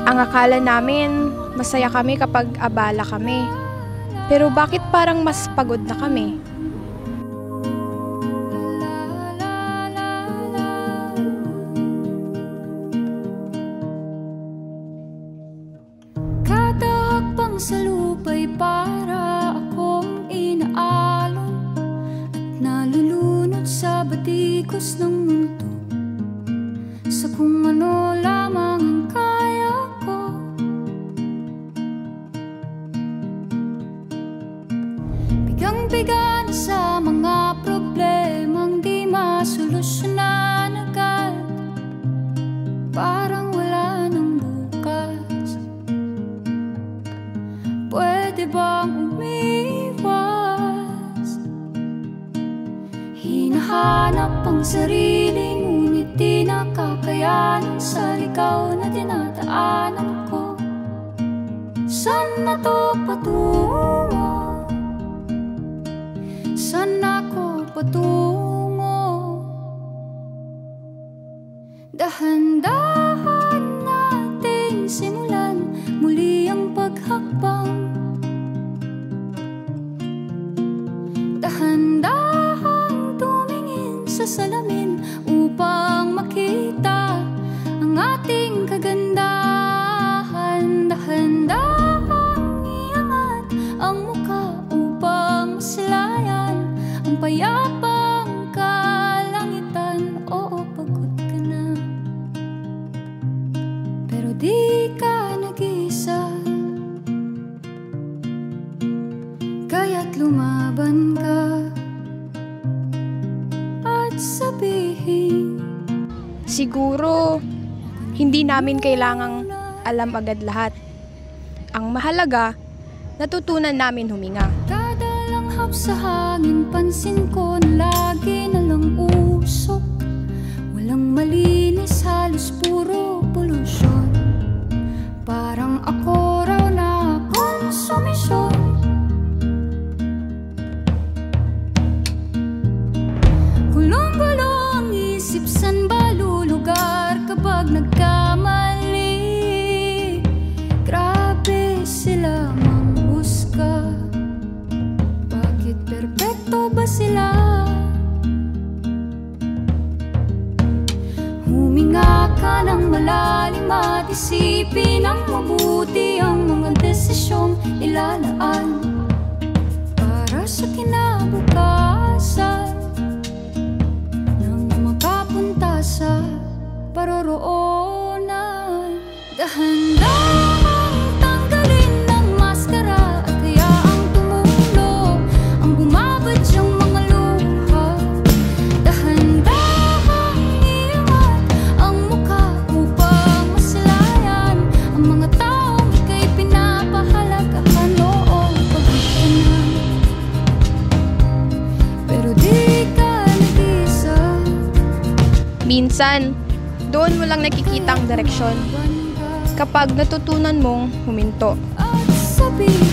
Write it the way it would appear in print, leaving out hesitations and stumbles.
Ang akala namin, masaya kami kapag abala kami. Pero bakit parang mas pagod na kami? Kada hakbang sa lupa'y para akong inaalon at nalulunod sa batikos ng mundo, sa kung ano lamang ang kaya ko. Bigang-biga na sa mga problemang di masolusyonan agad, parang wala nang bukas. Pwede bang umiwas? Hinahanap ang sarili, ngunit di nakakayanan sa ligaw na dinadaanan ko. Saan na to patungo? Saan ako patungo? Dahan-dahan nating simulan muli ang paghakbang. Dahan-dahang tumingin sa salamin upang makita ang ating kagandahan. Dahan-dahang iangat ang mukha upang masilayan ang payapang kalangitan. Oo, pagod ka na, pero di ka nag-isa, kaya't lumaban ka at sabihin. Siguro, hindi namin kailangang alam agad lahat. Ang mahalaga, natutunan namin huminga. Kada langhap sa hangin, pansin ko na lagi na lang usok. Walang malinis, halos puro polusyon. Parang ako raw na konsumisyon. Gulong-gulo ang isip, san ba lulugar kapag nagkamali? Grabe sila manghusga, bakit perpekto ba sila? Huminga ka ng malalim at isipin ng mabuti ang mga desisyong ilalaan para sa kinabukasan, nang makapunta sa paroroonan. Dahan-dahang tanggalin ang maskara at hayaang tumulo ang bumabadyang mga luha. Dahan-dahang iangat ang mukha upang masilayan ang mga taong ika'y pinapahalagahan. Oo, pagod ka na, pero di ka nag-isa. Minsan, doon mo lang nakikita ang direksyon kapag natutunan mong huminto. At sabihin